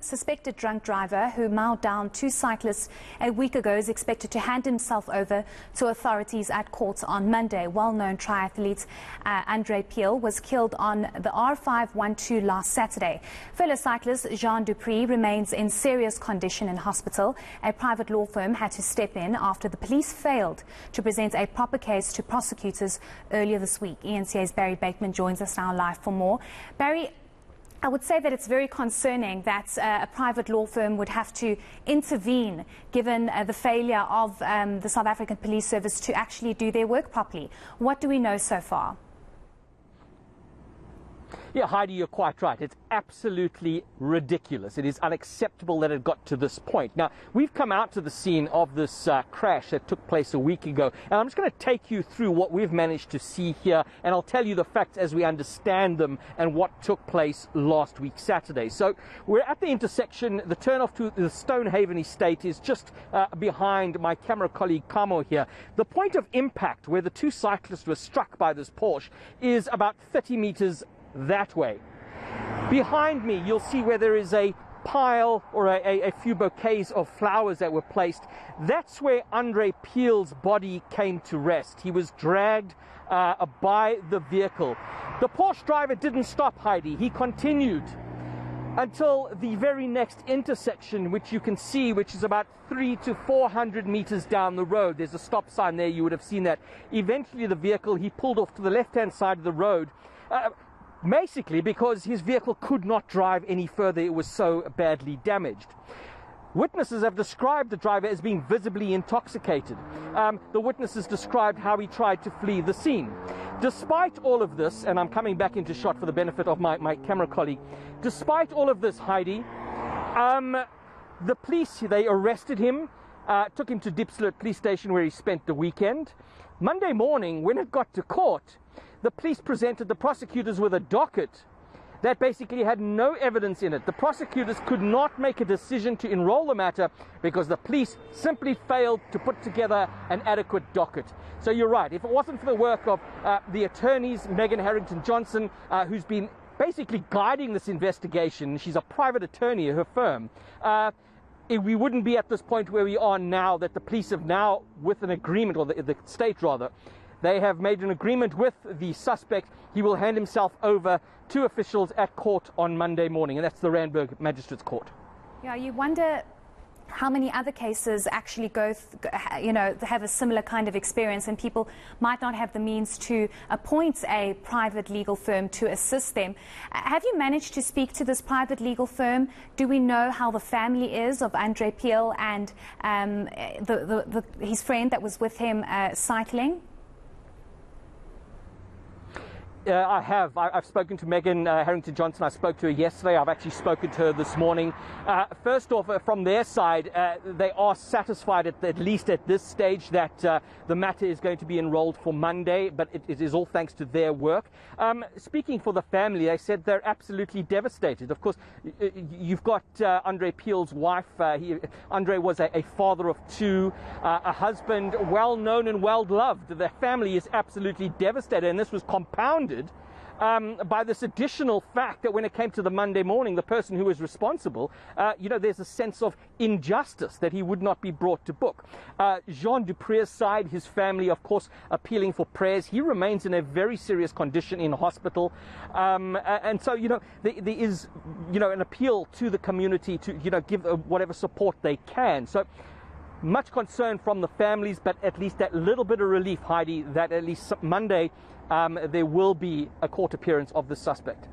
suspected drunk driver who mowed down 2 cyclists a week ago is expected to hand himself over to authorities at court on Monday. Well-known triathlete Andre Piehl was killed on the R512 last Saturday. Fellow cyclist Jean du Preez remains in serious condition in hospital. A private law firm had to step in after the police failed to present a proper case to prosecutors earlier this week. eNCA's Barry Bateman joins us now live for more. Barry, I would say that it's very concerning that a private law firm would have to intervene given the failure of the South African Police Service to actually do their work properly. What do we know so far? Yeah, Heidi, you're quite right. It's absolutely ridiculous. It is unacceptable that it got to this point. Now, we've come out to the scene of this crash that took place a week ago, and I'm just going to take you through what we've managed to see here, and I'll tell you the facts as we understand them and what took place last week, Saturday. So we're at the intersection. The turnoff to the Stonehaven estate is just behind my camera colleague Kamo here. The point of impact where the 2 cyclists were struck by this Porsche is about 30 meters that way. Behind me, you'll see where there is a pile or a few bouquets of flowers that were placed. That's where Andre Piehl's body came to rest. He was dragged by the vehicle. The Porsche driver didn't stop, Heidi. He continued until the very next intersection, which you can see, which is about 300 to 400 meters down the road. There's a stop sign there. You would have seen that. Eventually, the vehicle, he pulled off to the left-hand side of the road. Basically because his vehicle could not drive any further. It was so badly damaged. Witnesses have described the driver as being visibly intoxicated. The witnesses described how he tried to flee the scene. Despite all of this, and I'm coming back into shot for the benefit of my camera colleague, despite all of this, Heidi, the police, they arrested him, took him to Diepsloot police station where he spent the weekend. Monday morning, when it got to court, the police presented the prosecutors with a docket that basically had no evidence in it. The prosecutors could not make a decision to enroll the matter because the police simply failed to put together an adequate docket. So you're right. If it wasn't for the work of the attorneys, Megan Harrington-Johnson, who's been basically guiding this investigation, she's a private attorney at her firm, we wouldn't be at this point where we are now, that the police have now, with an agreement, or the state rather, they have made an agreement with the suspect. He will hand himself over to officials at court on Monday morning, and that's the Randburg Magistrates Court. Yeah, you wonder how many other cases actually have a similar kind of experience, and people might not have the means to appoint a private legal firm to assist them. Have you managed to speak to this private legal firm? Do we know how the family is of Andre Piehl and his friend that was with him cycling? I have. I've spoken to Megan Harrington-Johnson. I spoke to her yesterday. I've actually spoken to her this morning. First off, from their side, they are satisfied, at least at this stage, that the matter is going to be enrolled for Monday, but it is all thanks to their work. Speaking for the family, they said they're absolutely devastated. Of course, you've got Andre Piehl's wife. Andre was a father of 2, a husband, well-known and well-loved. The family is absolutely devastated, and this was compounded by this additional fact that when it came to the Monday morning, the person who was responsible, there's a sense of injustice that he would not be brought to book. Jean du Preez's side, his family, of course, appealing for prayers. He remains in a very serious condition in hospital. And so, there is, an appeal to the community to, give whatever support they can. So much concern from the families, but at least that little bit of relief, Heidi, that at least Monday there will be a court appearance of the suspect.